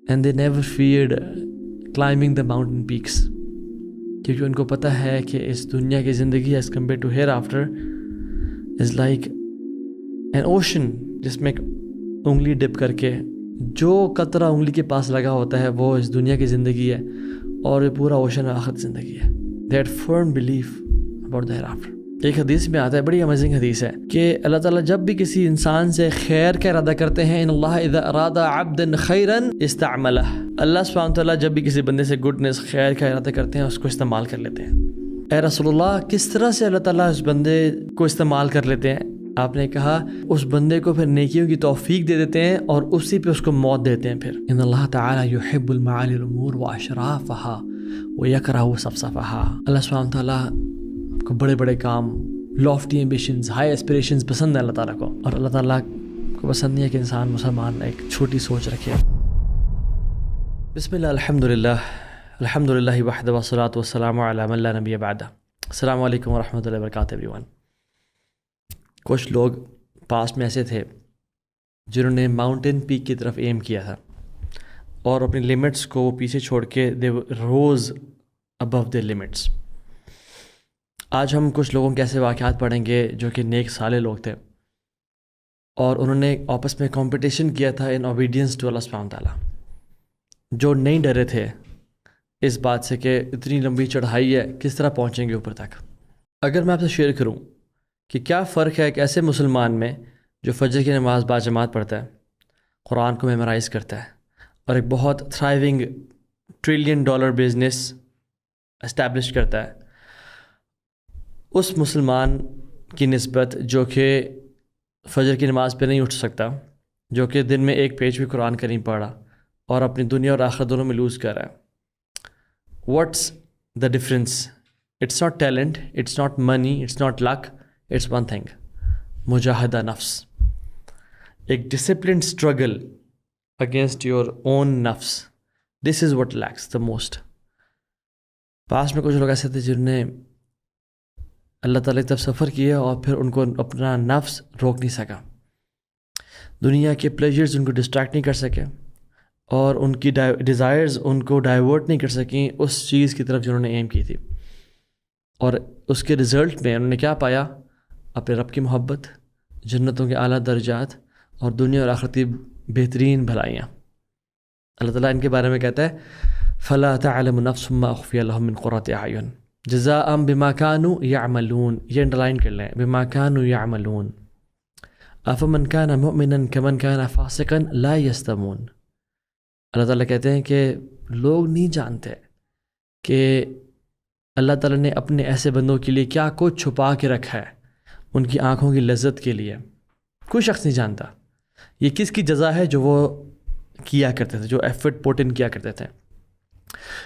and they never feared climbing the mountain peaks, کیونکہ ان کو پتہ ہے کہ اس دنیا کی زندگی as compared to hereafter is like an ocean، جس میں انگلی ڈپ کر کے جو قطرہ انگلی کے پاس لگا ہوتا ہے وہ اس دنیا کی زندگی ہے، اور یہ پورا اوشن آخرت زندگی ہے. That firm belief about the hereafter. ایک حدیث میں آتا ہے، بڑی امیزنگ حدیث ہے، کہ اللہ تعالیٰ جب بھی کسی انسان سے خیر کا ارادہ کرتے ہیں، ان اللہ اذا اراد عبدا خیرا استعملہ، اللہ سبحانہ وتعالیٰ جب بھی کسی بندے سے گڈنس خیر کا ارادہ کرتے ہیں اس کو استعمال کر لیتے ہیں. اے رسول اللہ، کس طرح سے اللہ تعالیٰ اس بندے کو استعمال کر لیتے ہیں؟ آپ نے کہا اس بندے کو پھر نیکیوں کی توفیق دے دیتے ہیں اور اسی پہ اس کو موت دیتے ہیں. پھر ان اللہ تعالیٰ یحب المعالی الامور واشرافہا ویکرہ صفصفہا، اللہ سبحانہ تعالیٰ کو بڑے بڑے کام، لافٹی ایمبیشنز، ہائی ایسپریشنز پسند ہے اللہ تعالیٰ کو، اور اللہ تعالیٰ کو پسند نہیں ہے کہ انسان مسلمان ایک چھوٹی سوچ رکھے. بسم اللہ، الحمد للہ وحدہ والصلاۃ والسلام علی من لا نبی بعدہ. السلام علیکم ورحمۃ اللہ وبرکاتہ ایوری ون. کچھ لوگ پاسٹ میں ایسے تھے جنہوں نے ماؤنٹین پیک کی طرف ایم کیا تھا اور اپنی لمٹس کو پیچھے چھوڑ کے دے روز ابو دے لمٹس. آج ہم کچھ لوگوں کے ایسے واقعات پڑھیں گے جو کہ نیک صالح لوگ تھے اور انہوں نے آپس میں کمپٹیشن کیا تھا ان اوبیڈینس ٹو اللہ سبحانہ تعالیٰ، جو نہیں ڈرے تھے اس بات سے کہ اتنی لمبی چڑھائی ہے، کس طرح پہنچیں گے اوپر تک. اگر میں آپ سے شیئر کروں کہ کیا فرق ہے ایک ایسے مسلمان میں جو فجر کی نماز باجماعت پڑھتا ہے، قرآن کو میمورائز کرتا ہے اور ایک بہت تھرائیونگ $1 ٹریلین بزنس اسٹیبلش کرتا ہے، اس مسلمان کی نسبت جو کہ فجر کی نماز پہ نہیں اٹھ سکتا، جو کہ دن میں ایک پیج بھی قرآن کا نہیں پڑھا اور اپنی دنیا اور آخرت دونوں میں لوز کر رہا ہے. What's the difference? It's not talent, it's not money, it's not luck, it's one thing, مجاہدہ نفس، ایک disciplined struggle against your own نفس. This is what lacks the most. پاس میں کچھ لوگ ایسے تھے جنہوں نے اللہ تعالیٰ کی طرف سفر کیا اور پھر ان کو اپنا نفس روک نہیں سکا، دنیا کے پلیجرز ان کو ڈسٹریکٹ نہیں کر سکے اور ان کی ڈیزائرز ان کو ڈائیورٹ نہیں کر سکیں اس چیز کی طرف جنہوں نے ایم کی تھی. اور اس کے رزلٹ میں انہوں نے کیا پایا؟ اپنے رب کی محبت، جنتوں کے اعلیٰ درجات اور دنیا اور آخرت کی بہترین بھلائیاں. اللہ تعالیٰ ان کے بارے میں کہتا ہے فَلَا تَعْلَمُ نَفْسٌ مَّا أُخْفِيَ لَهُم مِّن قُرَّةِ أَعْيُنٍ جَزَاءً بِمَا كَانُوا يَعْمَلُونَ. یہ انڈرلائن کر لیں، بِمَا كَانُوا يَعْمَلُونَ. أَفَمَنْ كَانَ مُؤْمِنًا كَمَنْ كَانَ فَاسِقًا لَا يَسْتَوُونَ. اللہ تعالیٰ کہتے ہیں کہ لوگ نہیں جانتے کہ اللہ تعالیٰ نے اپنے ایسے بندوں کے لیے کیا کچھ چھپا کے رکھا ہے ان کی آنکھوں کی لذت کے لیے. کوئی شخص نہیں جانتا یہ کس کی جزا ہے جو وہ کیا کرتے تھے، جو ایفرٹ پوٹ ان کیا کرتے تھے.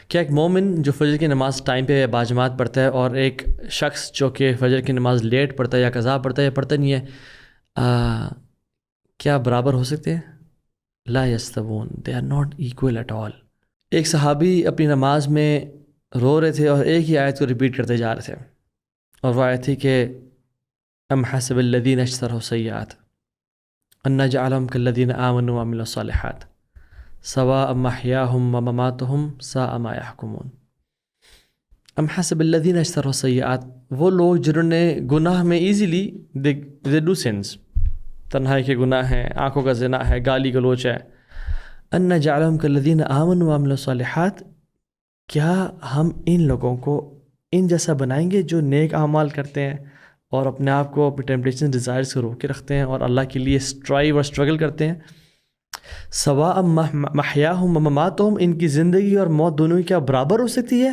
کیا ایک مومن جو فجر کی نماز ٹائم پہ باجماعت پڑھتا ہے اور ایک شخص جو کہ فجر کی نماز لیٹ پڑھتا ہے یا قضا پڑھتا ہے یا پڑھتا نہیں ہے، کیا برابر ہو سکتے ہیں؟ لا یستوون، they are not equal at all. ایک صحابی اپنی نماز میں رو رہے تھے اور ایک ہی آیت کو ریپیٹ کرتے جا رہے تھے، اور وہ آیت تھی کہ ام حسب الذین اجترحوا السیئات ان نجعلهم کالذین آمنوا وعملوا الصالحات سواء محیاہم ومماتہم ساء ما یحکمون. ام حسب الذین اجترحوا السیئات، وہ لوگ جنہوں نے گناہ میں ایزیلی they do sins، تنہائی کے گناہ ہیں، آنکھوں کا زنا ہے، گالی گلوچ ہے. ان نجعلهم کالذین آمنوا وعملوا الصالحات، کیا ہم ان لوگوں کو ان جیسا بنائیں گے جو نیک اعمال کرتے ہیں اور اپنے آپ کو اپنے ٹیمپٹیشن ڈیزائرز کو روک کے رکھتے ہیں اور اللہ کے لیے اسٹرائیو اور اسٹرگل کرتے ہیں. سواء محیاہم ومماتہم، ان کی زندگی اور موت دونوں کی کیا برابر ہو سکتی ہے؟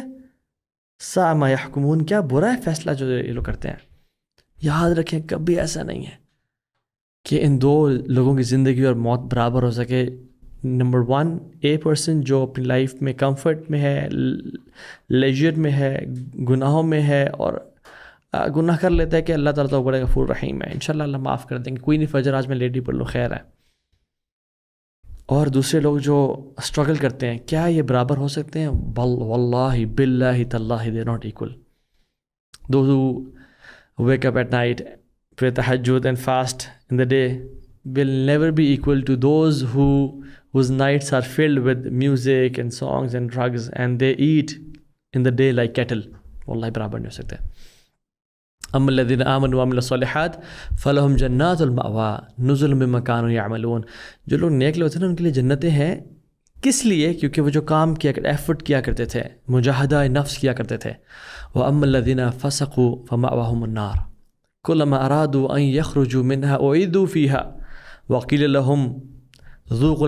ساء ما یحکمون، کیا برا ہے فیصلہ جو یہ لوگ کرتے ہیں. یاد رکھیں کبھی ایسا نہیں ہے کہ ان دو لوگوں کی زندگی اور موت برابر ہو سکے. نمبر 1، اے پرسن جو اپنی لائف میں کمفرٹ میں ہے، لیجر میں ہے، گناہوں میں ہے اور گناہ کر لیتا ہے کہ اللہ تعالیٰ تو بڑے غفور رحیم ہے، انشاءاللہ اللہ معاف کر دیں گے، کوئی نہیں فجر آج میں لیٹ ہی پڑھ لوں خیر ہے. اور دوسرے لوگ جو اسٹرگل کرتے ہیں، کیا یہ برابر ہو سکتے ہیں؟ واللہ باللہ تاللہ they not equal. Those who wake up at night, pray tahajjud and fast in the day will never be equal to those who whose nights are filled with music and songs and drugs and they eat in the day like cattle. واللہ برابر نہیں ہو سکتے. اما الذین آمنوا وعملوا الصالحات فلہم جنات المأویٰ نزلا بما کانوا یعملون. جو لوگ نیک لوگ تھے نا ان کے لیے جنتیں ہیں. کس لیے؟ کیونکہ وہ جو کام کیا ایفرٹ کیا کرتے تھے, مجاہدہ نفس کیا کرتے تھے. وَأَمَّا الَّذِينَ فَسَقُوا فَمَأْوَاهُمُ النَّارُ كُلَّمَا أَرَادُوا أَن يَخْرُجُوا مِنْهَا أُعِيدُوا فِيهَا وَقِيلَ لَهُمْ ذُوقُوا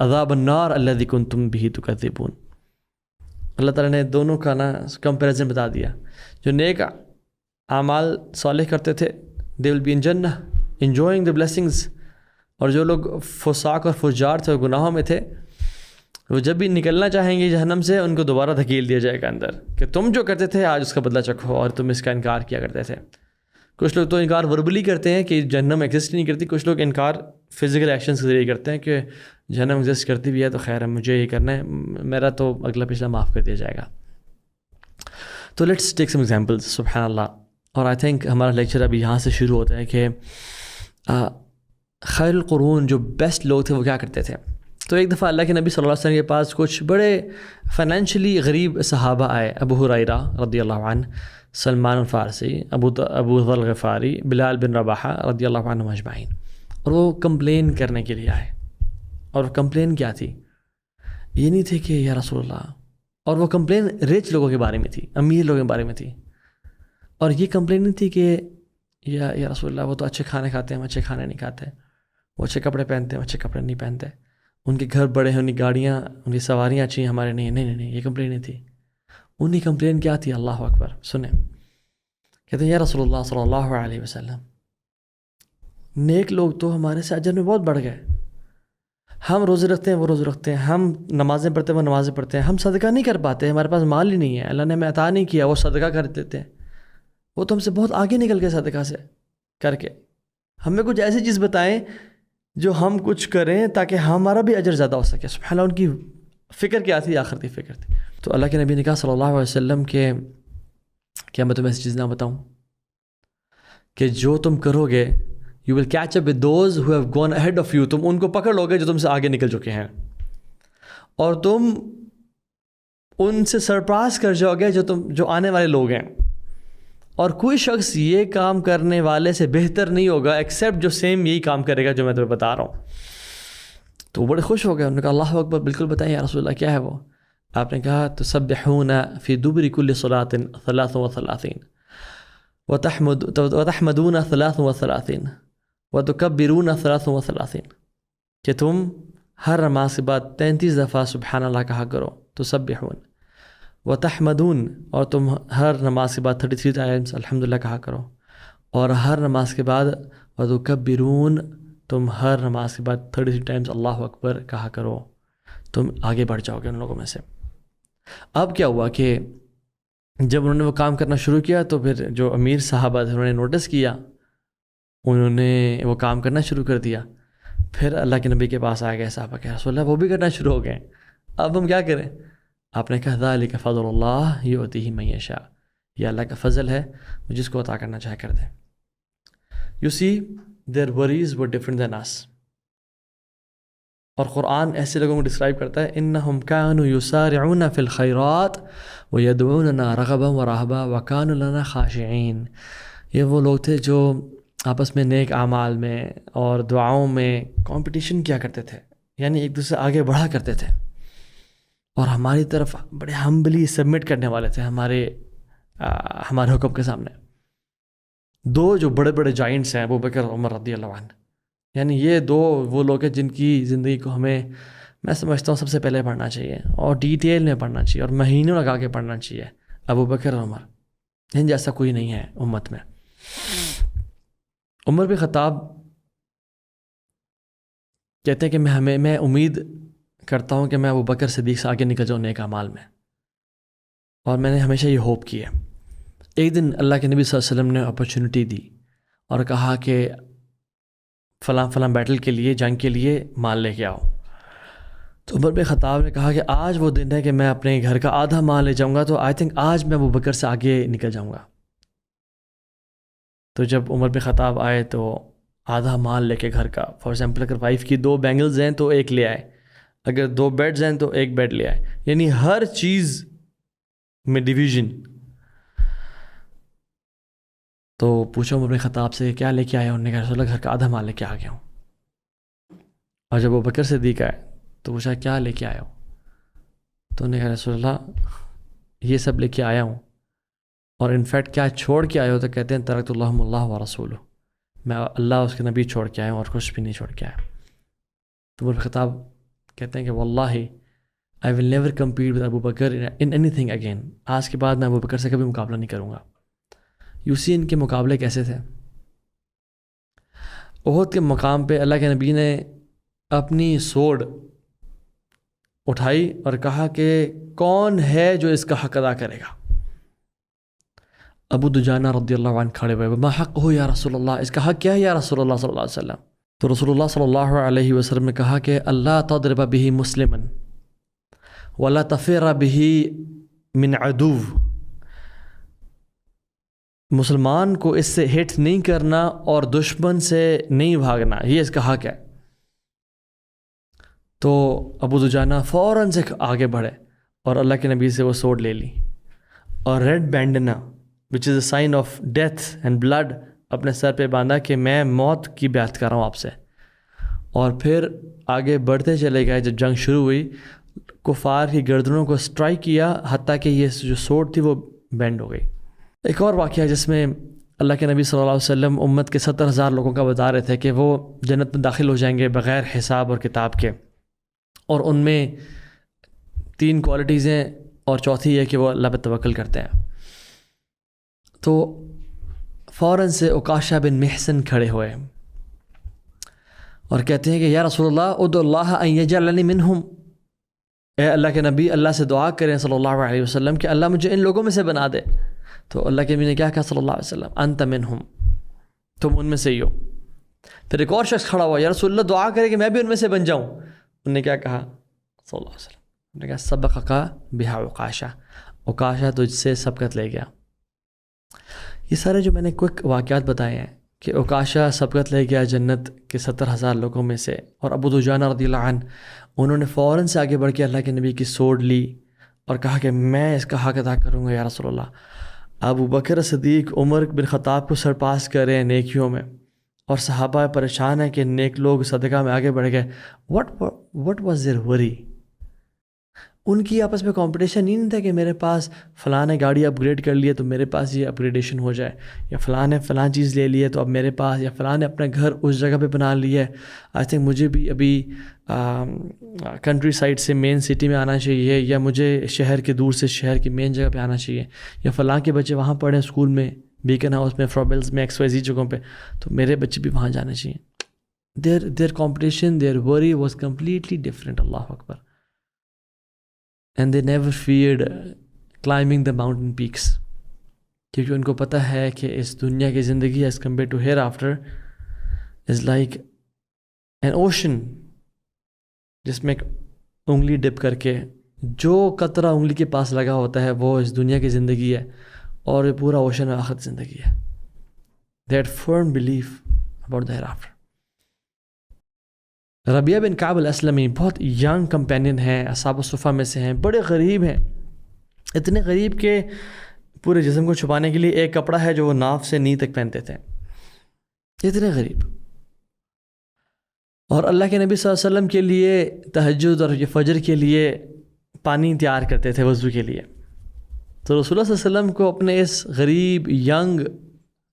عَذَابَ النَّارِ الَّذِي كُنْتُمْ بِهِ تُكَذِّبُونَ. اللہ تعالیٰ نے دونوں کا نا کمپیریزن بتا دیا. جو نیک اعمال صالح کرتے تھے they will be in جنہ enjoying the blessings, اور جو لوگ فساق اور فجار تھے, گناہوں میں تھے, وہ جب بھی نکلنا چاہیں گے جہنم سے ان کو دوبارہ دھکیل دیا جائے گا اندر کہ تم جو کرتے تھے آج اس کا بدلہ چکھو, اور تم اس کا انکار کیا کرتے تھے. کچھ لوگ تو انکار وربلی کرتے ہیں کہ جہنم ایگزسٹ نہیں کرتی, کچھ لوگ انکار فزیکل ایکشنز کے ذریعے کرتے ہیں کہ جہنم ایگزسٹ کرتی بھی ہے تو خیر ہے, مجھے یہ کرنا ہے, میرا تو اگلا پچھلا معاف کر دیا جائے گا. تو لیٹس ٹیک سم ایگزامپلز. سبحان اللہ. اور آئی تھنک ہمارا لیکچر ابھی یہاں سے شروع ہوتا ہے کہ خیر القرون جو بیسٹ لوگ تھے وہ کیا کرتے تھے. تو ایک دفعہ اللہ کے نبی صلی اللہ علیہ وسلم کے پاس کچھ بڑے فائنینشلی غریب صحابہ آئے. ابو ہریرہ رضی اللہ عنہ, سلمان الفارسی, ابو ذر الغفاری, بلال بن رباحہ رضی اللہ عنہ اجمعین. اور وہ کمپلین کرنے کے لیے آئے. اور کمپلین کیا تھی؟ یہ نہیں تھے کہ یا رسول اللہ, اور وہ کمپلین رچ لوگوں کے بارے میں تھی, امیر لوگوں کے بارے میں تھی. اور یہ کمپلین نہیں تھی کہ یا رسول اللہ وہ تو اچھے کھانے کھاتے ہیں, ہم اچھے کھانے نہیں کھاتے, وہ اچھے کپڑے پہنتے ہیں, اچھے کپڑے نہیں پہنتے, ان کے گھر بڑے ہیں, ان کی گاڑیاں, ان کی سواریاں اچھی ہیں, ہمارے نہیں. نہیں, یہ کمپلین نہیں تھی. ان کی کمپلین کیا تھی؟ اللہ اکبر سنیں. کہتے ہیں یا رسول اللہ صلی اللہ علیہ وسلم, نیک لوگ تو ہمارے سے اجر میں بہت بڑھ گئے. ہم روزے رکھتے ہیں, وہ روزے رکھتے ہیں, ہم نمازیں پڑھتے ہیں, وہ نمازیں پڑھتے ہیں, ہم صدقہ نہیں کر پاتے, ہمارے پاس مال ہی نہیں ہے, اللہ نے ہمیں عطا نہیں کیا, وہ صدقہ کر دیتے ہیں. وہ تو ہم سے بہت آگے نکل گئے صدقہ سے کر کے. ہمیں کچھ ایسی چیز بتائیں جو ہم کچھ کریں تاکہ ہمارا بھی اجر زیادہ ہو سکے. سبحان اللہ, ان کی فکر کیا تھی؟ آخرت کی فکر تھی. تو اللہ کے نبی نے کہا صلی اللہ علیہ وسلم کہ کیا میں تمہیں ایسی چیز نہ بتاؤں کہ جو تم کرو گے you will catch up with those who have gone ahead of you. تم ان کو پکڑ لو گے جو تم سے آگے نکل چکے ہیں, اور تم ان سے سرپاس کر جاؤ گے جو آنے والے لوگ ہیں. اور کوئی شخص یہ کام کرنے والے سے بہتر نہیں ہوگا ایکسیپٹ جو سیم یہی کام کرے گا جو میں تمہیں بتا رہا ہوں. تو وہ بڑے خوش ہو گئے. انہوں نے کہا اللہ اکبر, بالکل بتائیں یا رسول اللہ, کیا ہے وہ؟ آپ نے کہا تسبحون فی دبر کل صلاۃ 33 وتحمدون 33 وتکبرون 33, کہ تم ہر نماز کے بعد 33 دفعہ سبحان اللہ کہا کرو. تسبحون وتحمدون, اور تم ہر نماز کے بعد 33 ٹائمز الحمدللہ کہا کرو. اور ہر نماز کے بعد وتکبرون, تم ہر نماز کے بعد 33 ٹائمز اللہ اکبر کہا کرو. تم آگے بڑھ جاؤ گے ان لوگوں میں سے. اب کیا ہوا کہ جب انہوں نے وہ کام کرنا شروع کیا تو پھر جو امیر صحابہ تھے انہوں نے نوٹس کیا, انہوں نے وہ کام کرنا شروع کر دیا. پھر اللہ کے نبی کے پاس آ گئے صحابہ کہ رسول اللہ وہ بھی کرنا شروع ہو گئے, اب ہم کیا کریں؟ آپ نے کہا ذالک فضل اللہ یؤتیہ من یشاء, یہ اللہ کا فضل ہے, وہ جس کو عطا کرنا چاہے کر دے. You see their worries were different than us. اور قرآن ایسے لوگوں کو ڈسکرائب کرتا ہے انہم کانوا یسارعون فی الخیرات ویدعوننا رغبا ورہبا وکانوا لنا خاشعین. یہ وہ لوگ تھے جو آپس میں نیک اعمال میں اور دعاؤں میں کمپٹیشن کیا کرتے تھے, یعنی ایک دوسرے آگے بڑھا کرتے تھے, اور ہماری طرف بڑے ہمبلی سبمٹ کرنے والے تھے ہمارے حکم کے سامنے. دو جو بڑے بڑے جائنٹس ہیں ابو بکر اور عمر رضی اللہ عنہ, یعنی یہ دو وہ لوگ ہیں جن کی زندگی کو میں سمجھتا ہوں سب سے پہلے پڑھنا چاہیے, اور ڈیٹیل میں پڑھنا چاہیے, اور مہینوں لگا کے پڑھنا چاہیے. ابو بکر اور عمر, ان جیسا کوئی نہیں ہے امت میں. عمر بن خطاب کہتے ہیں کہ میں امید کرتا ہوں کہ میں ابو بکر صدیق سے آگے نکل جاؤں نیک اعمال میں, اور میں نے ہمیشہ یہ ہوپ کی ہے. ایک دن اللہ کے نبی صلی اللہ علیہ وسلم نے اپرچونٹی دی اور کہا کہ فلاں بیٹل کے لیے, جنگ کے لیے مال لے کے آؤ. تو عمر بن خطاب نے کہا کہ آج وہ دن ہے کہ میں اپنے گھر کا آدھا مال لے جاؤں گا, تو آئی تھنک آج میں ابو بکر سے آگے نکل جاؤں گا. تو جب عمر بن خطاب آئے تو آدھا مال لے کے گھر کا, فار ایگزامپل اگر وائف کی 2 بینگلز ہیں تو 1 لے آئے, اگر 2 بیڈز ہیں تو 1 بیڈ لے آئے. یعنی ہر چیز میں ڈویژن. تو پوچھا عمر بن خطاب سے کیا لے کے آیا؟ انہوں نے کہا رسول اللہ گھر کا آدھا مال لے کے آ گیا ہوں. اور جب ابوبکر صدیق آئے تو پوچھا کیا لے کے آیا ہوں؟ تو انہوں نے کہا رسول اللہ یہ سب لے کے آیا ہوں. اور انفیکٹ کیا چھوڑ کے آئے ہو؟ تو کہتے ہیں ترکت اللہم اللہ و رسولہ، میں اللہ اس کے نبی چھوڑ کے آیا ہوں اور کچھ بھی نہیں چھوڑ کے آیا. تو عمر بن خطاب کہتے ہیں کہ واللہ I will never compete with Abu Bakr in anything again. آج کے بعد میں ابو بکر سے کبھی مقابلہ نہیں کروں گا. یوسی ان کے مقابلے کیسے تھے؟ احد کے مقام پہ اللہ کے نبی نے اپنی سوڈ اٹھائی اور کہا کہ کون ہے جو اس کا حق ادا کرے گا؟ ابو دجانہ رضی اللہ عنہ کھڑے ہوئے، ما حق ہو یا رسول اللہ، اس کا حق کیا ہے یا رسول اللہ صلی اللہ علیہ وسلم؟ تو رسول اللہ صلی اللہ علیہ وسلم نے کہا کہ اللہ تضرب به مسلما ولا تفر به من عدو، مسلمان کو اس سے ہٹ نہیں کرنا اور دشمن سے نہیں بھاگنا، یہ اس کا حق ہے. تو ابو دجانہ فوراً سے آگے بڑھے اور اللہ کے نبی سے وہ سوڈ لے لی اور red bandana which is a sign of death and blood اپنے سر پہ باندھا کہ میں موت کی بیعت کر رہا ہوں آپ سے. اور پھر آگے بڑھتے چلے گئے. جب جنگ شروع ہوئی کفار کی گردنوں کو اسٹرائک کیا حتیٰ کہ یہ جو سوڈ تھی وہ بینڈ ہو گئی. ایک اور واقعہ جس میں اللہ کے نبی صلی اللہ علیہ وسلم امت کے 70,000 لوگوں کا بتا رہے تھے کہ وہ جنت میں داخل ہو جائیں گے بغیر حساب اور کتاب کے، اور ان میں 3 کوالٹیز ہیں اور چوتھی یہ کہ وہ اللہ پہ توکل کرتے ہیں. تو فوراً سے عکاشہ بن محسن کھڑے ہوئے اور کہتے ہیں کہ یا رسول اللہ ادعو اللہ ان یجعلنی منہم، اے اللہ کے نبی اللہ سے دعا کریں صلی اللہ علیہ وسلم کہ اللہ مجھے ان لوگوں میں سے بنا دے. تو اللہ کے نبی نے کیا کہا صلی اللہ علیہ وسلم انت منہم، تم ان میں سے ہی ہو. پھر ایک اور شخص کھڑا ہوا، یا رسول اللہ دعا کرے کہ میں بھی ان میں سے بن جاؤں. انہوں نے کیا کہا صلی اللہ علیہ وسلم، انہوں نے کہا سبقک بہا عکاشہ، عکاشہ تجھ سے سبقت لے گیا. یہ سارے جو میں نے کوئک واقعات بتائے ہیں کہ عکاشہ سبقت لے گیا جنت کے 70,000 لوگوں میں سے، اور ابو دجانہ رضی اللہ عنہ انہوں نے فوراً سے آگے بڑھ کے اللہ کے نبی کی سوڈ لی اور کہا کہ میں اس کا حق ادا کروں گا یا رسول اللہ. ابو بکر صدیق عمر بن خطاب کو سرپاس کر رہے ہیں نیکیوں میں، اور صحابہ پریشان ہیں کہ نیک لوگ صدقہ میں آگے بڑھ گئے. what was their worry؟ ان کی آپس میں کمپٹیشن ہی نہیں تھا کہ میرے پاس فلاں نے گاڑی اپ گریڈ کر لی ہے تو میرے پاس یہ اپ گریڈیشن ہو جائے، یا فلاں نے فلاں چیز لے لی ہے تو اب میرے پاس، یا فلاں نے اپنا گھر اس جگہ پہ بنا لی ہے، آئی تھنک مجھے بھی ابھی کنٹری سائڈ سے مین سٹی میں آنا چاہیے، یا مجھے شہر کے دور سے شہر کی مین جگہ پہ آنا چاہیے، یا فلاں کے بچے وہاں پڑھیں اسکول میں، بیکن ہاؤس میں، فرابلز میں، XYZ جگہوں پہ، تو میرے بچے بھی وہاں جانے چاہیے. their competition, their worry was completely different. Allah Akbar. And they never feared climbing the mountain peaks, کیونکہ ان کو پتہ ہے کہ اس دنیا کی زندگی as compared to hereafter is like an ocean، جس میں انگلی ڈپ کر کے جو قطرہ انگلی کے پاس لگا ہوتا ہے وہ اس دنیا کی زندگی ہے، اور یہ پورا اوشن آخرت زندگی ہے. They had firm belief about the hereafter. ربیہ بن کعب الاسلمی بہت ینگ کمپینین ہیں، اصحاب الصفہ میں سے ہیں، بڑے غریب ہیں، اتنے غریب کہ پورے جسم کو چھپانے کے لیے ایک کپڑا ہے جو وہ ناف سے نی تک پہنتے تھے، اتنے غریب. اور اللہ کے نبی صلی اللہ علیہ وسلم کے لیے تہجد اور فجر کے لیے پانی تیار کرتے تھے وضو کے لیے. تو رسول اللہ صلی اللہ علیہ وسلم کو اپنے اس غریب ینگ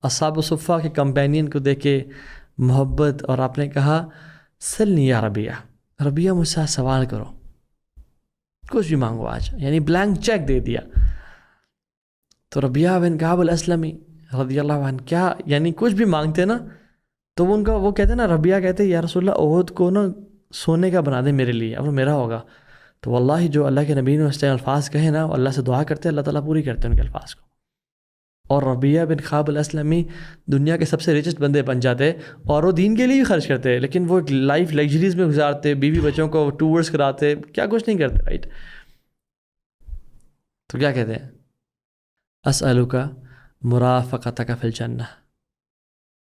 اصحاب الصفہ کے کمپینین کو دیکھ کے محبت، اور آپ نے کہا سلنی یا ربیہ، ربیہ مجھ سے سوال کرو، کچھ بھی مانگو آج، یعنی بلینک چیک دے دیا. تو ربیہ بن کعب الاسلمی رضی اللہ عنہ کیا یعنی کچھ بھی مانگتے نا تو ان کا وہ کہتے نا، ربیہ کہتے یا رسول اللہ احد کو نا سونے کا بنا دے میرے لیے، اب میرا ہوگا. تو واللہ جو اللہ کے نبی نے اس ٹائم الفاظ کہے نا، اللہ سے دعا کرتے اللہ تعالیٰ پوری کرتے ہیں ان کے الفاظ کو. اور ربیہ بن کعب الاسلمی دنیا کے سب سے ریچسٹ بندے بن جاتے، اور وہ دین کے لیے بھی خرچ کرتے، لیکن وہ لائف لگژریز میں گزارتے، بیوی بچوں کو ٹورس کراتے، کیا کچھ نہیں کرتے، رائٹ. تو کیا کہتے ہیں، اسألک مرافقتک فی الجنہ،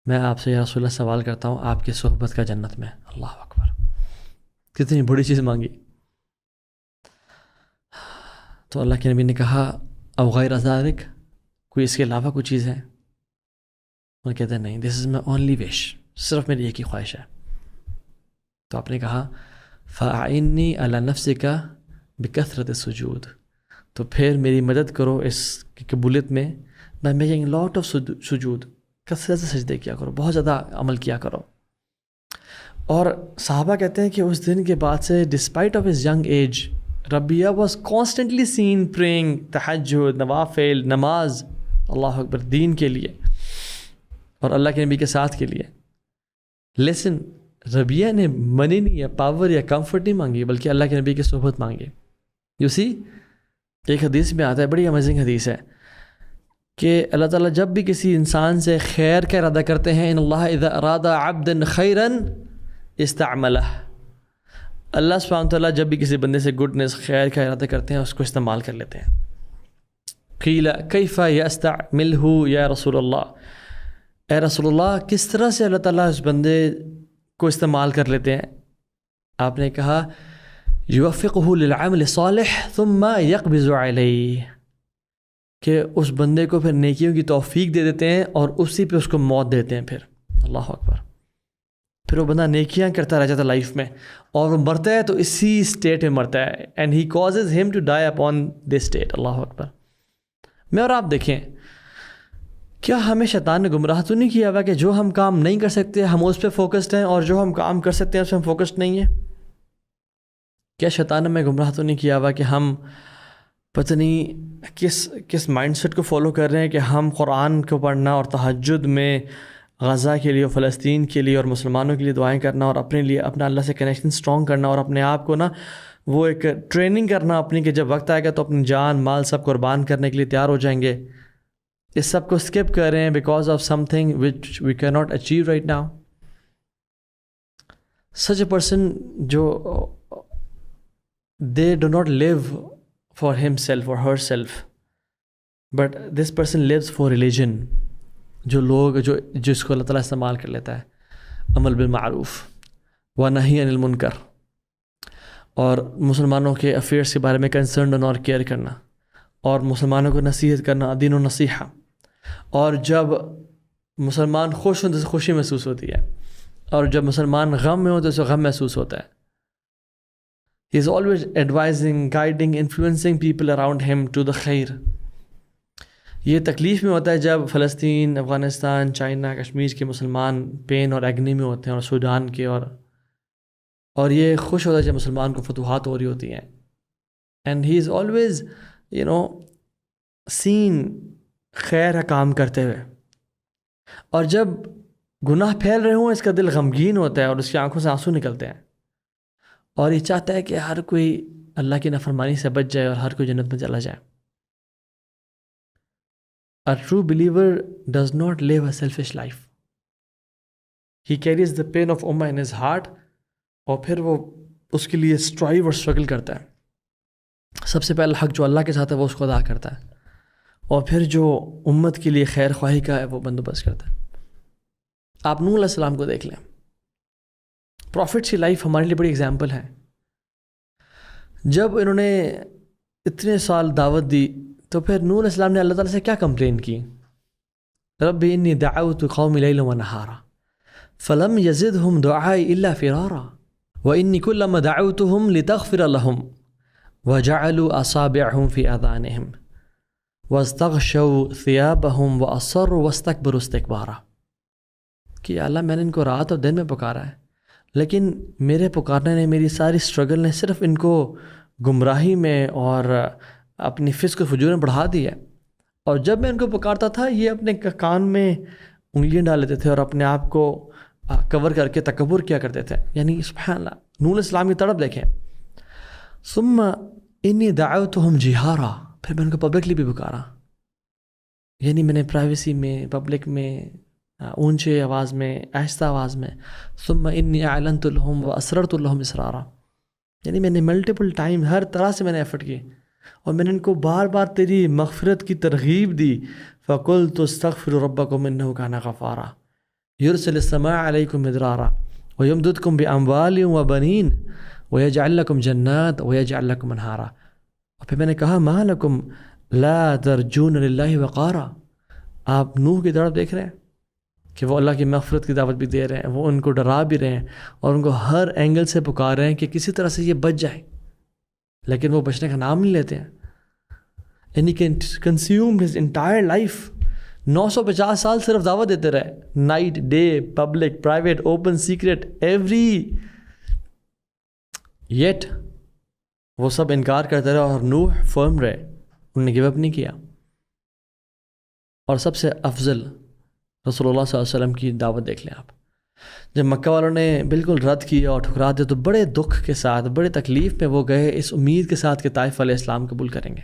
میں آپ سے یا رسول اللہ سوال کرتا ہوں آپ کی صحبت کا جنت میں. اللہ اکبر، کتنی بڑی چیز مانگی. تو اللہ کے نبی نے کہا او غیر ذالک، کوئی اس کے علاوہ کوئی چیز ہے؟ وہ کہتے ہیں نہیں، دس از مائی اونلی وش، صرف میری ایک ہی خواہش ہے. تو آپ نے کہا فاعنی علی نفسک بکثرت السجود، تو پھر میری مدد کرو اس کی قبولیت میں بائی میکنگ لاٹ آف سجود، کثرت سے سجدے کیا کرو، بہت زیادہ عمل کیا کرو. اور صحابہ کہتے ہیں کہ اس دن کے بعد سے despite of his young age Rabia was constantly seen praying تہجد، نوافل، نماز، اللہ اکبر، دین کے لیے اور اللہ کے نبی کے ساتھ کے لیے. لیسن ربیہ نے منی نہیں یا پاور یا کمفرٹ نہیں مانگی، بلکہ اللہ کے نبی کی صحبت مانگی. یو سی، ایک حدیث میں آتا ہے، بڑی امیزنگ حدیث ہے، کہ اللہ تعالیٰ جب بھی کسی انسان سے خیر کا ارادہ کرتے ہیں، ان اللہ اذا اراد عبدا خیرا استعملہ، اللہ سبحانہ وتعالیٰ جب بھی کسی بندے سے گڈنس، خیر کا ارادہ کرتے ہیں، اس کو استعمال کر لیتے ہیں. قیل کیف یستعملہ یا رسول اللہ، اے رسول اللہ کس طرح سے اللہ تعالیٰ اس بندے کو استعمال کر لیتے ہیں؟ آپ نے کہا یوفقہ للعمل الصالح ثم یقبض علیہ، کہ اس بندے کو پھر نیکیوں کی توفیق دے دیتے ہیں اور اسی پہ اس کو موت دیتے ہیں. پھر اللہ اکبر، پھر وہ بندہ نیکیاں کرتا رہ جاتا لائف میں، اور وہ مرتا ہے تو اسی اسٹیٹ میں مرتا ہے. And he causes him to die upon this state. اللہ اکبر. میں اور آپ دیکھیں، کیا ہمیں شیطان نے گمراہ تو نہیں کیا ہوا کہ جو ہم کام نہیں کر سکتے ہم اس پہ فوکسڈ ہیں، اور جو ہم کام کر سکتے ہیں اس پہ ہم فوکسڈ نہیں ہیں؟ کیا شیطان نے ہمیں گمراہ تو نہیں کیا ہوا کہ ہم پتہ نہیں کس مائنڈ سیٹ کو فالو کر رہے ہیں، کہ ہم قرآن کو پڑھنا اور تہجد میں غزہ کے لیے اور فلسطین کے لیے اور مسلمانوں کے لیے دعائیں کرنا، اور اپنے لیے اپنا اللہ سے کنیکشن اسٹرانگ کرنا، اور اپنے آپ کو نا وہ ایک ٹریننگ کرنا اپنی، کہ جب وقت آئے گا تو اپنی جان مال سب قربان کرنے کے لیے تیار ہو جائیں گے. اس سب کو اسکپ کر رہے ہیں because of something which we can not achieve right now. Such a person جو they do not live for himself اور herself, but this person lives for religion. جو لوگ جس کو اللہ تعالیٰ استعمال کر لیتا ہے، عمل بالمعروف و نہی عن المنکر، اور مسلمانوں کے افیئرس کے بارے میں کنسرن ہونا اور کیئر کرنا، اور مسلمانوں کو نصیحت کرنا، دین و نصیحہ. اور جب مسلمان خوش ہوں تو خوشی محسوس ہوتی ہے، اور جب مسلمان غم میں ہو تو اسے غم محسوس ہوتا ہے. He is always advising, guiding, influencing people around him to the خیر. یہ تکلیف میں ہوتا ہے جب فلسطین، افغانستان، چائنا، کشمیر کے مسلمان پین اور ایگنی میں ہوتے ہیں، اور سوڈان کے، اور یہ خوش ہوتا ہے جب مسلمان کو فتوحات ہو رہی ہوتی ہیں. اینڈ ہی از آلویز سین خیر کا کام کرتے ہوئے. اور جب گناہ پھیل رہے ہوں اس کا دل غمگین ہوتا ہے، اور اس کی آنکھوں سے آنسو نکلتے ہیں، اور یہ چاہتا ہے کہ ہر کوئی اللہ کی نافرمانی سے بچ جائے اور ہر کوئی جنت میں چلا جائے. A true believer does not live a selfish life. He carries the pain of ummah in his heart, اور پھر وہ اس کے لیے اسٹرائیو اور اسٹرگل کرتا ہے. سب سے پہلا حق جو اللہ کے ساتھ ہے وہ اس کو ادا کرتا ہے، اور پھر جو امت کے لیے خیر خواہی کا ہے وہ بندوبست کرتا ہے. آپ نوح علیہ السلام کو دیکھ لیں، پروفٹس کی لائف ہمارے لیے بڑی اگزامپل ہے. جب انہوں نے اتنے سال دعوت دی تو پھر نوح علیہ السلام نے اللہ تعالیٰ سے کیا کمپلین کی؟ رب انی دعوت قومی لیلا ونہارا فلم یزدہم دعائی الا فرارا وانی کلما دعوتہم لتغفر لہم وجعلوا اصابعہم فی اذانہم واستغشوا ثیابہم واصروا واستکبروا استکبارا. کہ اللہ میں نے ان کو رات اور دن میں پکارا ہے، لیکن میرے پکارنے نے، میری ساری اسٹرگل نے صرف ان کو گمراہی میں اور اپنی فسق و فجور میں بڑھا دی ہے. اور جب میں ان کو پکارتا تھا یہ اپنے کان میں انگلیاں ڈال لیتے تھے اور اپنے آپ کو کور کر کے تکبر کیا کرتے تھے. یعنی سبحان اللہ، نوح علیہ السلام کی تڑپ دیکھیں. ثم انی دعوتہم جہارا، پھر میں ان کو پبلکلی بھی پکارا. یعنی میں نے پرائیویسی میں، پبلک میں، اونچے آواز میں، آہستہ آواز میں. ثم انی اعلنت لہم واسررت لہم اسرارا، یعنی میں نے ملٹیپل ٹائم ہر طرح سے میں نے ایفرٹ کی، اور میں نے ان کو بار بار تیری مغفرت کی ترغیب دی. فقلت استغفروا ربکم انہ کان غفارا یرسل السماء علیکم مدرارا ویمددکم باموال وبنین ویجعل لکم جنات ویجعل لکم انہارا. اور پھر میں نے کہا ما لکم لا ترجون للہ وقارا، آپ نوح کی طرف دیکھ رہے ہیں کہ وہ اللہ کی مغفرت کی دعوت بھی دے رہے ہیں، وہ ان کو ڈرا بھی رہے ہیں اور ان کو ہر اینگل سے پکار رہے ہیں کہ کسی طرح سے یہ بچ جائیں، لیکن وہ بچنے کا نام نہیں لیتے ہیں. And he can consume his entire life. 950 سال صرف دعوت دیتے رہے، night day, public, private, open, secret, every, yet وہ سب انکار کرتے رہے اور نوح فرم رہے، انہوں نے گیو اپ نہیں کیا. اور سب سے افضل رسول اللہ صلی اللہ علیہ وسلم کی دعوت دیکھ لیں آپ. جب مکہ والوں نے بالکل رد کیا اور ٹھکرا دیا تو بڑے دکھ کے ساتھ، بڑے تکلیف میں وہ گئے اس امید کے ساتھ کہ طائف علیہ السلام قبول کریں گے.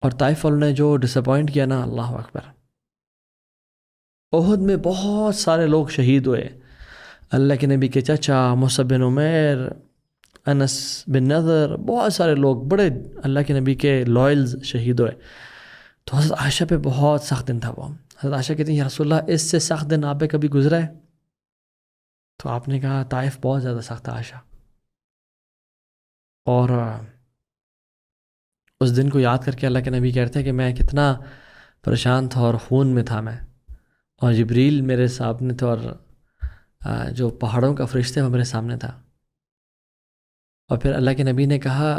اور طائف والوں نے جو ڈس اپوائنٹ کیا نا، اللہ اکبر. احد میں بہت سارے لوگ شہید ہوئے. اللہ کے نبی کے چچا مصعب بن عمیر، انس بن نضر، بہت سارے لوگ بڑے اللہ کے نبی کے لائلز شہید ہوئے. تو حضرت عائشہ پہ بہت سخت دن تھا وہ. حضرت عائشہ کہتی ہیں یا رسول اللہ اس سے سخت دن آپ پہ کبھی گزرا ہے؟ تو آپ نے کہا طائف بہت زیادہ سخت تھا عائشہ. اور اس دن کو یاد کر کے اللہ کے نبی کہتے ہیں کہ میں کتنا پریشان تھا اور خون میں تھا میں، اور جبریل میرے سامنے تھا، اور جو پہاڑوں کا فرشتہ وہ میرے سامنے تھا. اور پھر اللہ کے نبی نے کہا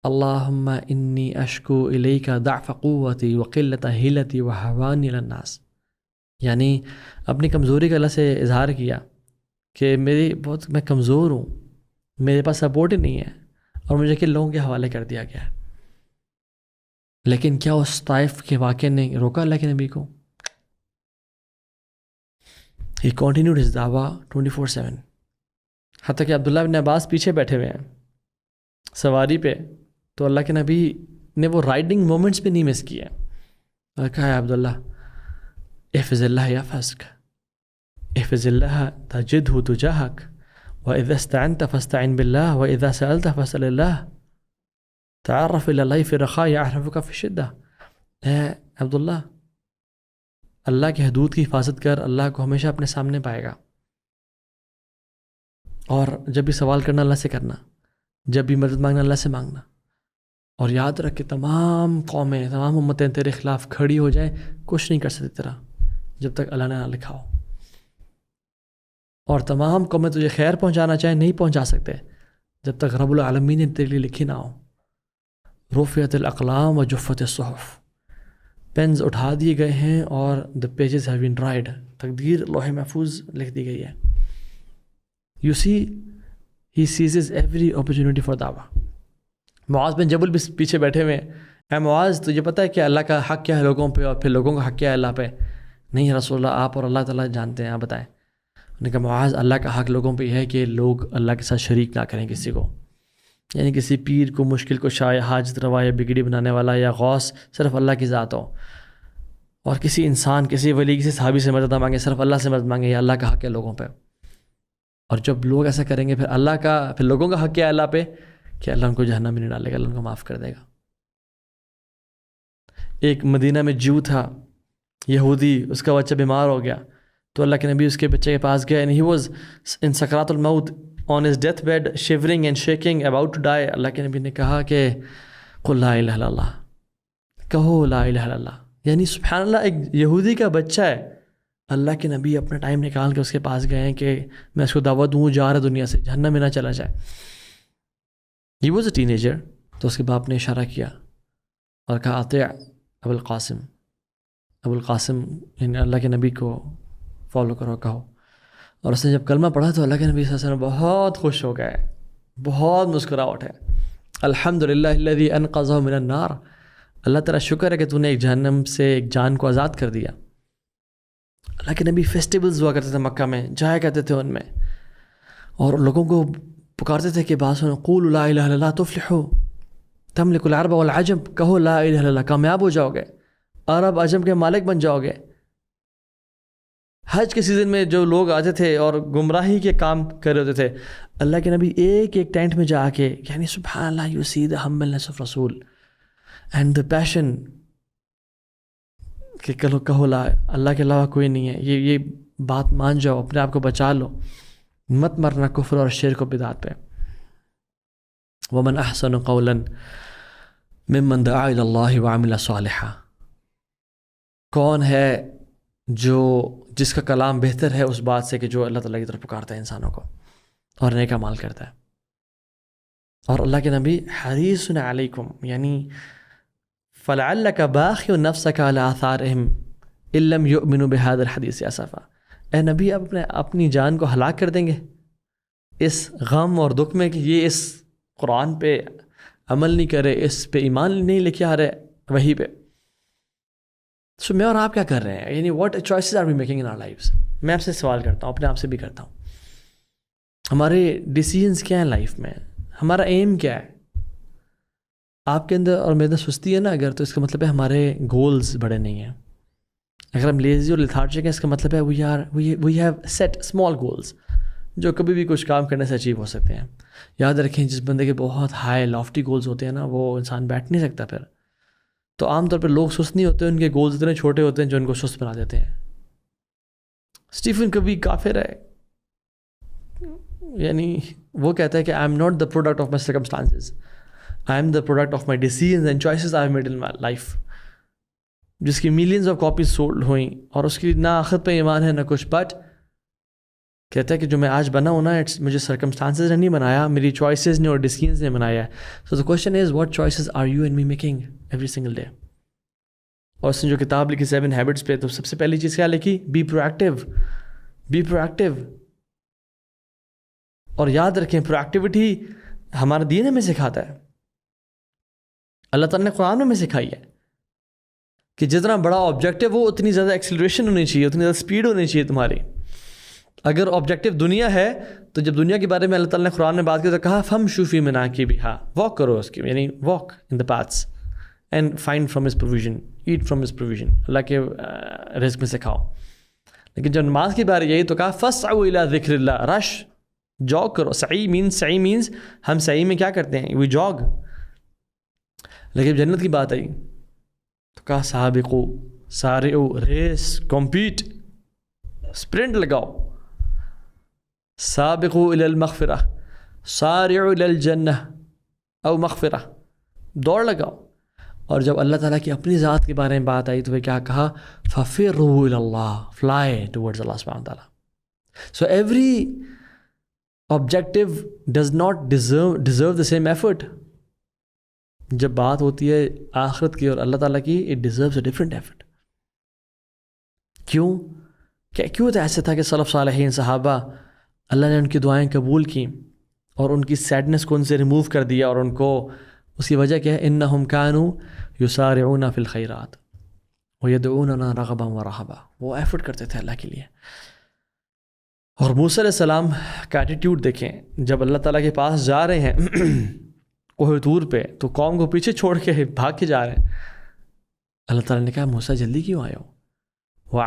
اللہم انی اشکو الیک ضعف قوتی وقلت حیلتی وحوانی علی الناس، یعنی اپنی کمزوری کا اللہ سے اظہار کیا کہ میں کمزور ہوں، میرے پاس سپورٹ ہی نہیں ہے اور مجھے کن لوگوں کے حوالے کر دیا گیا ہے. لیکن کیا اس طائف کے واقعے نے روکا اللہ کے نبی کو؟ He continued his da'wah 24/7. حتیٰ کہ عبداللہ بن عباس پیچھے بیٹھے ہوئے ہیں سواری پہ، تو اللہ کے نبی نے وہ رائڈنگ مومنٹس بھی نہیں مس کیے. اور کہا ہے عبداللہ احفظ اللہ یحفظک، احفظ اللہ تجدہ تجاہک، وَإِذَا اسْتَعَنْتَ فَاسْتَعِنْ بِاللَّهِ وَإِذَا سَأَلْتَ فَاسْأَلِ اللَّهِ تعرف إلى الله في الرخاء يعرفك في الشدة. اے عبداللہ، اللہ کی حدود کی حفاظت کر، اللہ کو ہمیشہ اپنے سامنے پائے گا. اور جب بھی سوال کرنا اللہ سے کرنا، جب بھی مدد مانگنا اللہ سے مانگنا. اور یاد رکھ کہ تمام قومیں، تمام امتیں تیرے خلاف کھڑی ہو جائیں، کچھ نہیں کر سکتی تیرا جب تک اللہ نے نہ لکھا ہو. اور تمام قومیں تجھے خیر پہنچانا چاہیں، نہیں پہنچا سکتے جب تک رب العالمین نے تیرے لیے لکھی نہ ہو. رفعت الاقلام و جفت الصحف، پینز اٹھا دیے گئے ہیں اور the pages have been dried، تقدیر لوح محفوظ لکھ دی گئی ہے. You see, he seizes every opportunity for da'wah. معاذ بن جبل بھی پیچھے بیٹھے ہوئے ہیں. اے معاذ، تجھے پتہ ہے کہ اللہ کا حق کیا ہے لوگوں پہ اور پھر لوگوں کا حق کیا ہے اللہ پہ؟ نہیں رسول اللہ، آپ اور اللہ تعالیٰ جانتے ہیں، آپ بتائیں. انہوں نے کہا معاذ، اللہ کا حق لوگوں پہ یہ ہے کہ لوگ اللہ کے ساتھ شریک نہ کریں کسی کو، یعنی کسی پیر کو، مشکل کشا یا حاجت روا یا بگڑی بنانے والا یا غوث صرف اللہ کی ذات ہو، اور کسی انسان، کسی ولی، کسی صحابی سے مدد نہ مانگے، صرف اللہ سے مدد مانگے. یہ اللہ کا حق ہے لوگوں پہ. اور جب لوگ ایسا کریں گے پھر لوگوں کا حق کیا ہے اللہ پہ؟ کہ اللہ ان کو جہنم میں نہیں ڈالے گا، اللہ ان کو معاف کر دے گا. ایک مدینہ میں جو تھا یہودی، اس کا بچہ بیمار ہو گیا تو اللہ کے نبی اس کے بچے کے پاس گئے، and he was in سکرات الموت on his death bed shivering and shaking about to die. اللہ کے نبی نے کہا کہ قل لا الہ الا اللہ، کہو لا الہ الا اللہ. یعنی سبحان اللہ، ایک یہودی کا بچہ ہے، اللہ کے نبی اپنا ٹائم نکال کے اس کے پاس گئے ہیں کہ میں اس کو دعوت دوں، جا رہا دنیا سے، جہنم میں نہ چلا جائے. He was a teenager. تو اس کے باپ نے اشارہ کیا اور کہا اطیع ابو القاسم، ابو القاسم یعنی اللہ کے نبی کو فالو کرو، کہو. اور اس نے جب کلمہ پڑھا تو اللہ کے نبی صلی اللہ علیہ وسلم بہت خوش ہو گئے، بہت مسکرا اٹھے. الحمدللہ الذی انقذہ من النار، اللہ تعالیٰ شکر ہے کہ تو نے ایک جہنم سے ایک جان کو آزاد کر دیا. اللہ کے نبی فیسٹیولز ہوا کرتے تھے مکہ میں، جایا کرتے تھے ان میں، اور لوگوں کو پکارتے تھے کہ بات سنو، قولوا لا الہ الا اللہ تفلحوا تملک العرب والعجم، کہو لا الہ الا اللہ، کامیاب ہو جاؤ گے، عرب عجم کے مالک بن جاؤ گے. حج کے سیزن میں جو لوگ آتے تھے اور گمراہی کے کام کر رہے ہوتے تھے، اللہ کے نبی ایک ایک ٹینٹ میں جا کے، یعنی سبحان اللہ، you see the humbleness of رسول اینڈ دا پیشن کہ کہو لا، اللہ کے علاوہ کوئی نہیں ہے، یہ بات مان جاؤ، اپنے آپ کو بچا لو، مت مرنا کفر اور شرک و بدعات پہ. ومن احسن قولا ممن دعا الی اللہ وعمل صالحا، کون ہے جس کا کلام بہتر ہے اس بات سے کہ جو اللہ تعالیٰ کی طرف پکارتا ہے انسانوں کو اور نیک اعمال کرتا ہے. اور اللہ کے نبی حریص علیکم، یعنی فلعلک باخع نفسک علی آثارہم ان لم یؤمنوا بہذا الحدیث اسفا، اے نبی آپ اپنی جان کو ہلاک کر دیں گے اس غم اور دکھ میں کہ یہ اس قرآن پہ عمل نہیں کرے، اس پہ ایمان نہیں لے کے آ رہے وہی پہ. سو میں اور آپ کیا کر رہے ہیں؟ یعنی what choices are we making in our lives? میں آپ سے سوال کرتا ہوں، اپنے آپ سے بھی کرتا ہوں، ہمارے ڈیسیجنس کیا ہیں لائف میں؟ ہمارا ایم کیا ہے؟ آپ کے اندر اور میرے اندر سستی ہے نا اگر، تو اس کا مطلب ہے ہمارے گولز بڑے نہیں ہیں. اگر ہم لیزی اور لیتھارجک ہیں، اس کا مطلب ہے we have set small goals جو کبھی بھی کچھ کام کرنے سے اچیو ہو سکتے ہیں. یاد رکھیں جس بندے کے بہت ہائی لافٹی گولز ہوتے ہیں نا، وہ انسان بیٹھ نہیں سکتا پھر. تو عام طور پہ لوگ سست نہیں ہوتے، ان کے گولز اتنے چھوٹے ہوتے ہیں جو ان کو سست بنا دیتے ہیں. اسٹیفن کبھی کافر ہے، یعنی وہ کہتا ہے کہ I am not the product of my circumstances, I am the product of my decisions and choices I have made in my life. جس کی ملینز آف کاپیز سولڈ ہوئیں اور اس کی نہ آخرت پہ ایمان ہے نہ کچھ، بٹ کہتا ہے کہ جو میں آج بنا ہوں نا، مجھے سرکمسٹانسز نے نہیں بنایا، میری چوائسیز نے اور ڈیسیژنز نے بنایا ہے. So the question is what choices are you and me making every single day. اور اس نے جو کتاب لکھی 7 ہیبٹس پہ، تو سب سے پہلی چیز کیا لکھی؟ Be proactive, be proactive. اور یاد رکھیں پروایکٹیوٹی ہمارا دین ہمیں سکھاتا ہے، اللہ تعالیٰ نے قرآن میں ہمیں سکھائی ہے کہ جتنا بڑا آبجیکٹیو ہو اتنی زیادہ ایکسیلریشن ہونی چاہیے، اتنی زیادہ اسپیڈ ہونی چاہیے تمہاری. اگر آبجیکٹیو دنیا ہے تو جب دنیا کے بارے میں اللہ تعالیٰ نے قرآن میں بات کی تو کہا فامشوا فی مناکبہا، واک کرو اس کی، یعنی walk in the paths and find from his provision, eat from his provision, Allah کے رزق میں سے کھاؤ. لیکن جب نماز کی باری یہی تو کہا فاسعوا الی ذکر اللہ، رش جاگ کرو. سعی مینز ہم سعی میں کیا کرتے ہیں؟ وی جاگ. لیکن جنت کی بات آئی تو کہا سابقو، سارعو، ریس، کمپیٹ، اسپرنٹ لگاؤ. سابقو الی المغفرہ، سارعو الی الجنہ او مغفرہ، دوڑ لگاؤ. اور جب اللہ تعالیٰ کی اپنی ذات کے بارے میں بات آئی تو وہ کیا کہا؟ ففروا الی اللہ، فلائی ٹورڈز اللہ سبحانہ وتعالیٰ. So every objective does not deserve the same effort. جب بات ہوتی ہے آخرت کی اور اللہ تعالیٰ کی، it deserves a different effort. کیوں تو ایسے تھا کہ سلف صالحین صحابہ، اللہ نے ان کی دعائیں قبول کیں اور ان کی سیڈنس کو ان سے ریموو کر دیا، اور ان کو اس کی وجہ کیا ہے؟ انہم کانوا یسارعون فی الخیرات ویدعوننا رغبا ورہبا. وہ ایفرٹ کرتے تھے اللہ کے لیے. اور موسیٰ علیہ السلام کا ایٹیٹیوڈ دیکھیں، جب اللہ تعالیٰ کے پاس جا رہے ہیں کوہ طور پہ، تو قوم کو پیچھے چھوڑ کے بھاگ کے جا رہے ہیں. اللہ تعالیٰ نے کہا موسیٰ جلدی کیوں آئے ہو؟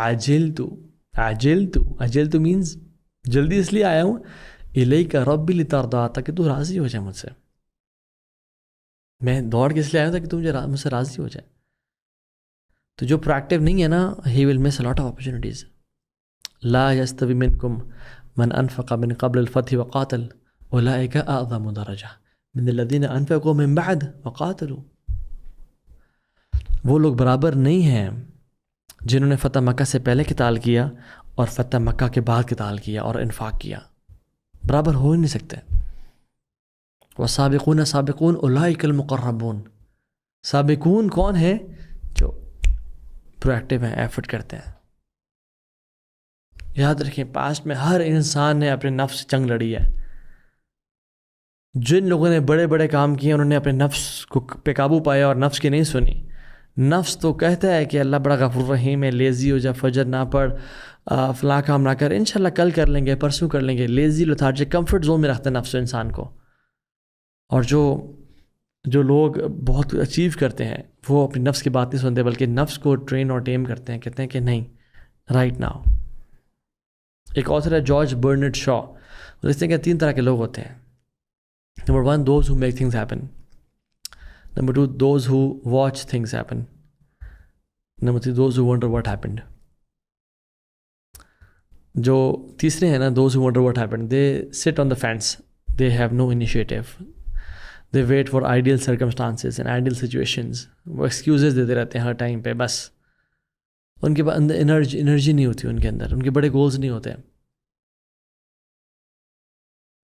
عجلت مینز جلدی اس لیے آیا ہوں الیک ربی لترضی، تاکہ تو راضی ہو جائے مجھ سے. میں دوڑ کے اس لیے آیا ہوں تاکہ تو مجھ سے راضی ہو جائے. تو جو پروایکٹیو نہیں ہے نا، ہی ول مس اے لاٹ آف اپرچونیٹیز. لا یستوی منکم من انفق من قبل الفتح وقاتل اولئک اعظم درجہ من الذین انفقوا من بعد وقاتلوا. وہ لوگ برابر نہیں ہیں جنہوں نے فتح مکہ سے پہلے قتال کیا اور فتح مکہ کے بعد قتال کیا اور انفاق کیا. برابر ہو ہی نہیں سکتے. والسابقون سابقون اولئک المقربون. سابقون کون ہیں؟ جو پروایکٹیو ہیں، ایفرٹ کرتے ہیں. یاد رکھیں پاسٹ میں ہر انسان نے اپنے نفس سے جنگ لڑی ہے. جن لوگوں نے بڑے بڑے کام کیے انہوں نے اپنے نفس کو پہ قابو پایا اور نفس کی نہیں سنی. نفس تو کہتا ہے کہ اللہ بڑا غفور رحیم ہے، لیزی ہو جا، فجر نہ پڑھ، فلاں کام نہ کر، انشاءاللہ کل کر لیں گے، پرسوں کر لیں گے. لیزی لیتھارجک کمفرٹ زون میں رکھتا ہے نفس انسان کو. اور جو لوگ بہت اچیو کرتے ہیں وہ اپنی نفس کی بات نہیں سنتے، بلکہ نفس کو ٹرین اور ٹیم کرتے ہیں. کہتے ہیں کہ نہیں، رائٹ ناؤ. ایک آتھر ہے جارج برنارڈ شاء، اور اس نے کہ 3 طرح کے لوگ ہوتے ہیں. Number 1 those who make things happen. Number 2 those who watch things happen. Number 3 those who wonder what happened. جو تیسرے ہیں نا، those who wonder what happened, they sit on the fence, they have no initiative. They wait for ideal circumstances and ideal situations. وہ excuses دیتے رہتے ہیں ہر time پہ. بس ان کے پاس انرجی نہیں ہوتی ان کے اندر, ان کے بڑے گولز نہیں ہوتے.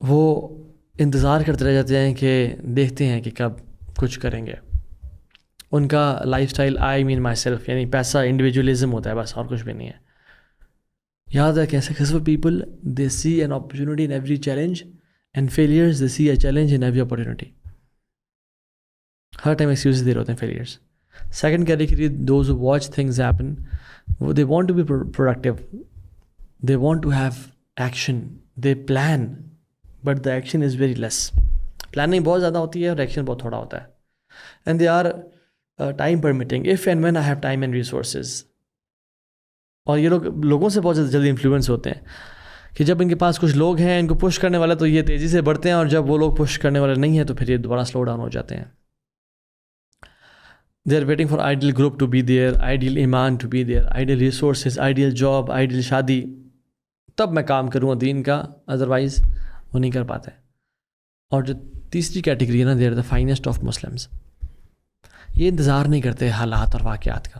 وہ انتظار کرتے رہ جاتے ہیں کہ دیکھتے ہیں کہ کب کچھ کریں گے. ان کا lifestyle I me myself, یعنی پیسہ انڈیویجولزم ہوتا ہے بس, اور کچھ بھی نہیں ہے. یاد رکھیں successful people they see an opportunity in every challenge and failures they see a challenge in every opportunity. ہر ٹائم ایکسکیوزز دے رہے ہوتے ہیں failures. Second category those who watch things happen, they want to be productive, they want to have action, they plan but the action is very less. Planning بہت زیادہ ہوتی ہے اور ایکشن بہت تھوڑا ہوتا ہے. And they are time permitting if and when I have time and resources. اور یہ لوگوں سے بہت جلدی انفلوئنس ہوتے ہیں کہ جب ان کے پاس کچھ لوگ ہیں ان کو پش کرنے والے تو یہ تیزی سے بڑھتے ہیں, اور جب وہ لوگ پش کرنے والے نہیں ہیں تو پھر یہ دوبارہ سلو ڈاؤن ہو جاتے ہیں. They are waiting for ideal group to be there, ideal ایمان to be there, ideal resources, ideal job, ideal شادی, تب میں کام کروں دین کا, ادروائز وہ نہیں کر پاتے. اور جو تیسری کیٹیگری ہے نا, they are the finest of Muslims. یہ انتظار نہیں کرتے حالات اور واقعات کا,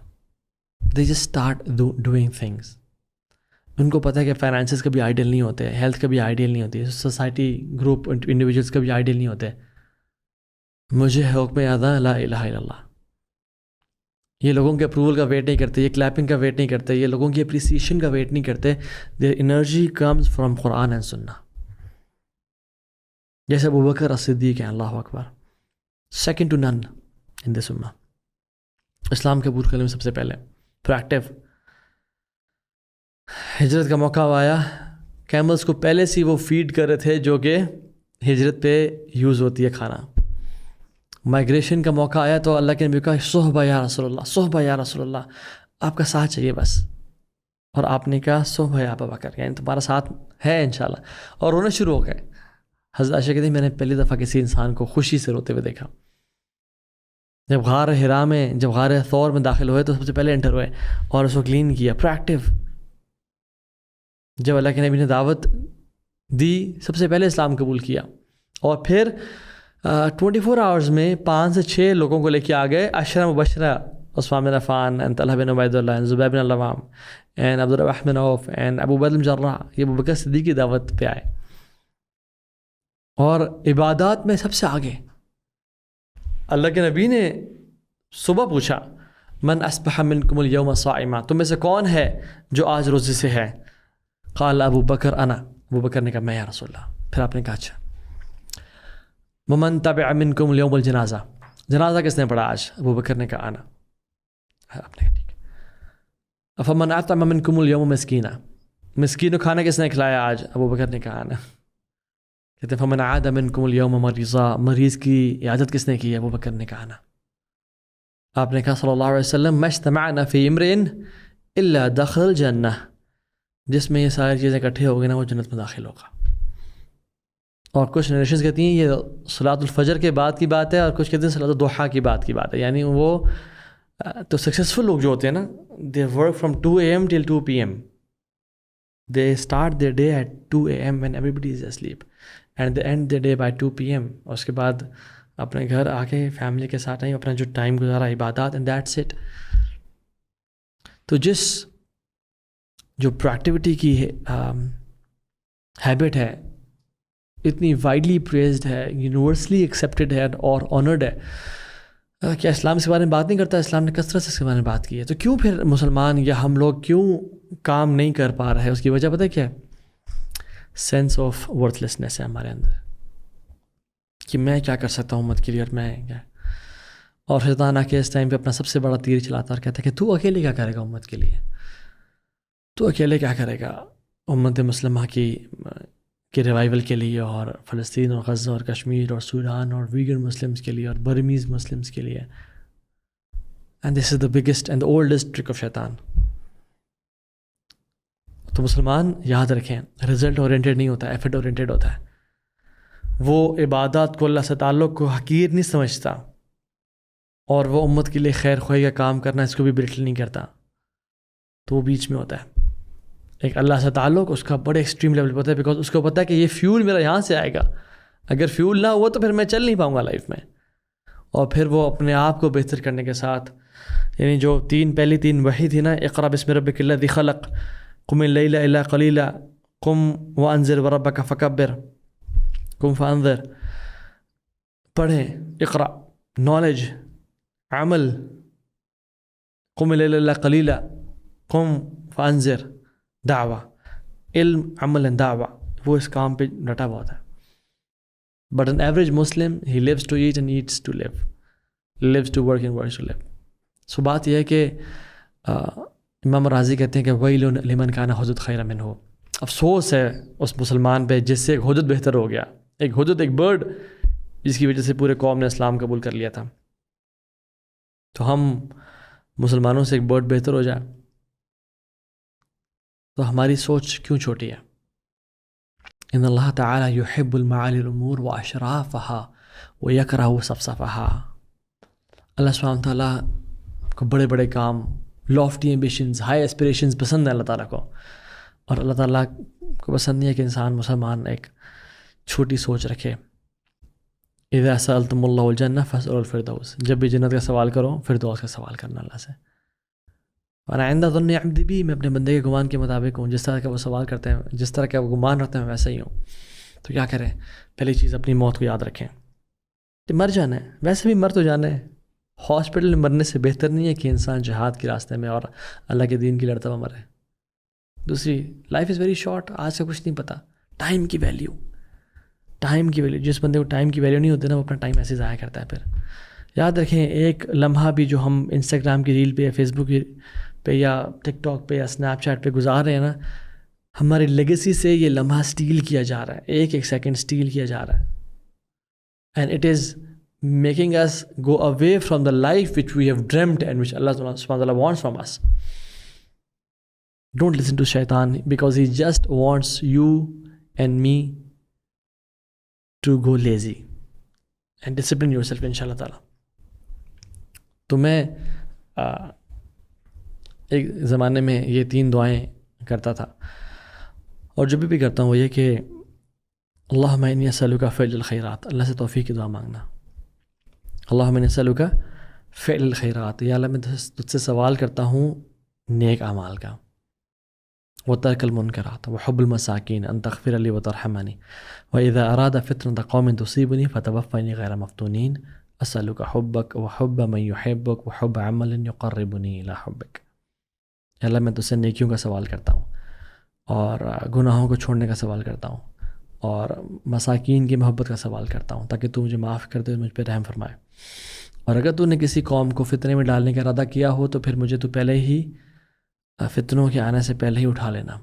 they just start doing things. ان کو پتہ ہے کہ فائنانسز کبھی آئیڈیل نہیں ہوتے, ہیلتھ کبھی آئیڈیل نہیں ہوتی, سوسائٹی گروپ انڈیویجولس کبھی آئیڈیل نہیں ہوتے. مجھے حکم ادا لا الہ الا اللہ. یہ لوگوں کے اپروول کا ویٹ نہیں کرتے, یہ کلیپنگ کا ویٹ نہیں کرتے, یہ لوگوں کی اپریسیشن کا ویٹ نہیں کرتے. Their energy comes from Quran and سنہ. جیسے ابوبکر الصدیق ہیں, اللہ اکبر, سیکنڈ ٹو نن ان دس امہ. اسلام کے قبول کرنے میں سب سے پہلے پرویکٹیو. ہجرت کا موقع آیا, کیملز کو پہلے سے وہ فیڈ کر رہے تھے جو کہ ہجرت پہ یوز ہوتی ہے کھانا. مائگریشن کا موقع آیا تو اللہ کے نبی کہا صحبہ یا رسول اللہ, صحبہ یا رسول اللہ, آپ کا ساتھ چاہیے بس. اور آپ نے کہا صحبہ یا ابا بکر, یعنی تمہارا ساتھ ہے انشاءاللہ. اور رونے شروع ہو گئے. حضرت عائشہ کہتی ہیں میں نے پہلی دفعہ کسی انسان کو خوشی سے روتے ہوئے دیکھا. جب غار حرا میں, جب غار ثور میں داخل ہوئے تو سب سے پہلے انٹر ہوئے اور اس کو کلین کیا, پرویکٹیو. جب اللہ کے نبی نے دعوت دی سب سے پہلے اسلام قبول کیا, اور پھر 24 آورز میں 5 سے 6 لوگوں کو لے کے آ گئے. عشرہ مبشرہ, Usman bin Affan and Talha bin Ubaid Allah and Zubair bin al-Awwam and Abdur Rahman bin Auf and above بکر بن جراح. یہ ابو بکر صدیق کی دعوت پہ آئے. اور عبادات میں سب سے آگے. اللہ کے نبی نے صبح پوچھا من اصبح منکم اليوم صائما, تم میں سے کون ہے جو آج روزے سے ہے؟ قال ابو بکر انا, ابو بکر نے کہا میں یا رسول اللہ. پھر آپ نے کہا اچھا. ومن تبع منکم اليوم الجنازہ, جنازہ کس نے پڑھا آج؟ ابو بکر نے کہا انا. آپ نے کہا ٹھیک ہے. فمن اطعم منکم اليوم مسکینا, مسکین کو کھانا کس نے کھلایا آج؟ ابو بکر نے کہا انا. کہتے ہیں فمن عاد منکم اليوم مریضا, مریض کی عیادت کس نے کی؟ ابو بکر نے کہا انا. آپ نے کہا صلی اللہ علیہ وسلم ما اجتمعنا فی امرئ الا دخل الجنہ, جس میں یہ ساری چیزیں اکٹھے ہو گئی نا وہ جنت میں داخل ہوگا. اور کچھ نریشنز کہتی ہیں یہ صلاۃ الفجر کے بعد کی بات ہے, اور کچھ کہتے ہیں صلاۃ الضحیٰ کی بات کی بات ہے. یعنی وہ تو سکسیزفل لوگ جو ہوتے ہیں نا, they work from 2 AM till 2 PM. They start their day at 2 AM when everybody is asleep and they end their day by 2 PM. اور اس کے بعد اپنے گھر آ کے فیملی کے ساتھ آئیں, اپنا جو ٹائم گزارا عبادات, اینڈ دیٹس اٹ. تو جس جو پروڈکٹیوٹی کی ہیبٹ ہے اتنی وائڈلی پریزڈ ہے, یونیورسلی ایکسیپٹیڈ ہے اور آنرڈ ہے, کیا اسلام اس کے بارے میں بات نہیں کرتا؟ اسلام نے کثرت سے اس کے بارے میں بات کی ہے. تو کیوں پھر مسلمان یا ہم لوگ کیوں کام نہیں کر پا رہے؟ اس کی وجہ پتہ ہے کیا ہے؟ سینس آف ورتھ لیسنیس ہے ہمارے اندر, کہ میں کیا کر سکتا ہوں امت کے لیے, اور میں کیا. اور شیطان آ کے اس ٹائم پہ اپنا سب سے بڑا تیر چلاتا اور کہتا ہے کہ تو اکیلے کیا کرے گا امت کے لیے, تو اکیلے کیا کرے گا امت مسلمہ کی ریوائول کے لیے, اور فلسطین اور غزہ اور کشمیر اور سوڈان اور ویگن مسلمس کے لیے اور برمیز مسلمس کے لیے. And this is the biggest and the oldest trick of شیطان. تو مسلمان یاد رکھیں, رزلٹ اورینٹیڈ نہیں ہوتا, ایفرٹ اورینٹیڈ ہوتا ہے. وہ عبادات کو, اللہ سے تعلق کو حقیر نہیں سمجھتا, اور وہ امت کے لیے خیر خواہی کا کام کرنا اس کو بھی بلٹل نہیں کرتا. تو وہ بیچ میں ہوتا ہے. ایک اللہ سے تعلق اس کا بڑے ایکسٹریم لیول پہ ہوتا ہے, بیکاز اس کو پتہ ہے کہ یہ فیول میرا یہاں سے آئے گا, اگر فیول نہ ہوا تو پھر میں چل نہیں پاؤں گا لائف میں. اور پھر وہ اپنے آپ کو بہتر کرنے کے ساتھ، یعنی جو پہلی تین وحی تھی نا، اقرأ بسم ربک الذی خلق، قم اللیل الا قلیلا، قم وانذر وربک فکبر، قم فانذر، پڑھیں، اقرأ نالج، عمل، قم اللیل الا قلیلا، قم فانذر دعوہ، علم، عمل، دعوہ، وہ اس کام پہ ڈٹا بہت ہے. But an average Muslim, he lives to eat and eats to live. Lives to work and works to live. So بات یہ ہے کہ امام راضی کہتے ہیں کہ وَيْلٌ لِمَنْ كَانَ حُدُد خَيْرًا مِنْهُ، افسوس ہے اس مسلمان پہ جس سے ایک حدود بہتر ہو گیا. ایک حدود، ایک برڈ جس کی وجہ سے پورے قوم نے اسلام قبول کر لیا تھا. تو ہم مسلمانوں سے ایک برڈ بہتر ہو جائے تو ہماری سوچ کیوں چھوٹی ہے؟ ان اللہ تعالی یحب المعالی الامور واشرافها ویکرہ صفصفها. اللہ سبحانہ تعالیٰ کو بڑے بڑے کام، لافٹی ایمبیشنز، ہائی اسپریشنز پسند ہیں اللہ تعالیٰ کو، اور اللہ تعالیٰ کو پسند نہیں ہے کہ انسان مسلمان ایک چھوٹی سوچ رکھے. اذا سألتم اللہ الجنہ فاسألوا الفردوس، جب بھی جنت کا سوال کرو فردوس کا سوال کرنا اللہ سے. وانا عند ظن عبدی بی، میں اپنے بندے کے گمان کے مطابق ہوں، جس طرح کا وہ سوال کرتے ہیں، جس طرح کا وہ گمان رکھتے ہیں ویسا ہی ہوں. تو کیا کریں؟ پہلی چیز اپنی موت کو یاد رکھیں کہ مر جانا ہے، ویسے بھی مر تو جانا ہے. ہاسپٹل میں مرنے سے بہتر نہیں ہے کہ انسان جہاد کے راستے میں اور اللہ کے دین کی لڑتا ہوا مرے. دوسری، لائف از ویری شارٹ، آج کا کچھ نہیں پتہ. ٹائم کی ویلیو، ٹائم کی ویلیو، جس بندے کو ٹائم کی ویلیو نہیں ہوتی نا، وہ اپنا ٹائم ایسے ضائع کرتا ہے. پھر یاد رکھیں، ایک لمحہ بھی جو ہم انسٹاگرام کی ریل پہ یا فیس بک پہ یا ٹک ٹاک پہ یا اسنیپ چیٹ پہ گزار رہے ہیں نا، ہماری لیگیسی سے یہ لمحہ سٹیل کیا جا رہا ہے، ایک ایک سیکنڈ سٹیل کیا جا رہا ہے. And it is making us go away from the life which we have dreamt and which Allah subhanahu wa ta'ala wants from us. Don't listen to shaitan because he just wants you and me to go lazy and discipline yourself inshallah ta'ala. تو میں ایک زمانے میں یہ 3 دعائیں کرتا تھا، اور جب بھی کرتا ہوں وہ یہ کہ اللہم انی اسألک فعل الخیرات، اللہ سے توفیق کی دعا مانگنا. اللہم انی اسألک فعل الخیرات، یا اللہ میں تجھ سے سوال کرتا ہوں نیک اعمال کا. وترک المنکرات وحب المساکین ان تغفر لی وترحمنی واذا اراد فتنة قوم تصیبنی فتوفنی غیر مفتونین اسألک حبک وحب من یحبک وحب عمل یقربنی الی حبک. یا اللہ میں تجھ سے نیکیوں کا سوال کرتا ہوں، اور گناہوں کو چھوڑنے کا سوال کرتا ہوں، اور مساکین کی محبت کا سوال کرتا ہوں تاکہ تو مجھے معاف کر دے، مجھ پہ رحم فرمائے. اور اگر تو نے کسی قوم کو فتنے میں ڈالنے کا ارادہ کیا ہو تو پھر مجھے تو پہلے ہی فتنوں کے آنے سے پہلے ہی اٹھا لینا.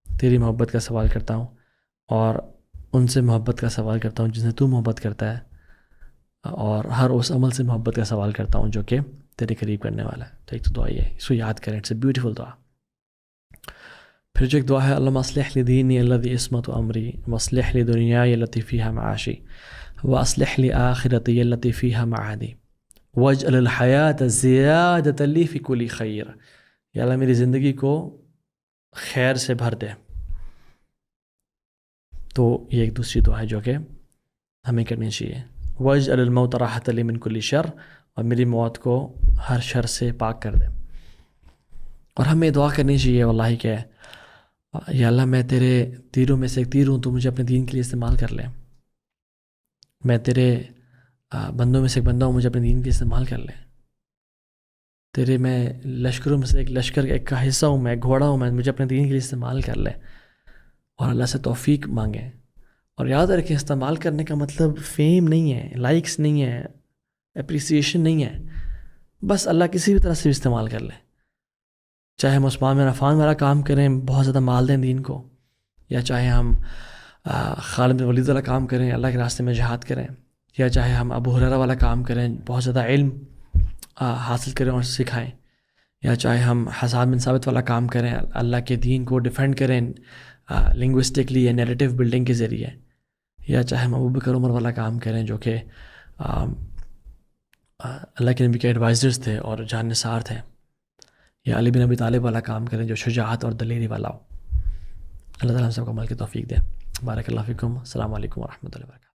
تیری محبت کا سوال کرتا ہوں، اور ان سے محبت کا سوال کرتا ہوں جن سے تو محبت کرتا ہے، اور ہر اس عمل سے محبت کا سوال کرتا ہوں جو کہ تیرے قریب کرنے والا ہے. تو ایک تو دعا یہ ہے، اس کو یاد کریں، اٹس اے بیوٹیفل دعا. پھر جو ایک دعا ہے، اللہم اصلح لی دینی الذی عصمت امری واصلح لی دنیای التی فیہا معاشی واصلح لی آخرتی التی فیہا معادی واجعل الحیاۃ زیادۃ لی فی کل خیر. یا اللہ میری زندگی کو خیر سے بھر دے. تو یہ ایک دوسری دعا ہے جو کہ ہمیں کرنی چاہیے. واجعل الموت راحۃ لی من کل شر، اور میری موت کو ہر شر سے پاک کر دے. اور ہمیں دعا کرنی چاہیے واللہ کہ یا اللہ میں تیرے تیروں میں سے ایک تیر ہوں، تو مجھے اپنے دین کے لیے استعمال کر لے. میں تیرے بندوں میں سے ایک بندہ ہوں، مجھے اپنے دین کے لیے استعمال کر لے. تیرے میں لشکروں میں سے ایک لشکر کا حصہ ہوں، میں گھوڑا ہوں، میں مجھے اپنے دین کے لیے استعمال کر لے. اور اللہ سے توفیق مانگیں. اور یاد رکھیں، استعمال کرنے کا مطلب فیم نہیں ہے، لائکس نہیں ہے، اپریسیشن نہیں ہے. بس اللہ کسی بھی طرح سے بھی استعمال کر لے. چاہے ہم عثمان بن عفان والا کام کریں، بہت زیادہ مال دیں دین کو، یا چاہے ہم خالد بن ولید والا کام کریں، اللہ کے راستے میں جہاد کریں، یا چاہے ہم ابو ہریرہ والا کام کریں، بہت زیادہ علم حاصل کریں اور سکھائیں، یا چاہے ہم حسان بن ثابت والا کام کریں، اللہ کے دین کو ڈیفینڈ کریں لنگوسٹکلی یا نیریٹو بلڈنگ کے ذریعے، یا چاہے ہم ابو بکر عمر والا کام کریں جو کہ اللہ کے نبی کے ایڈوائزرز تھے اور جان نثار تھے، یا علی بن ابی طالب والا کام کریں جو شجاعت اور دلیری والا ہو. اللہ تعالیٰ ہم سب کو عمل کی توفیق دے. بارک اللہ فیکم. السلام علیکم ورحمۃ اللہ وبرکاتہ.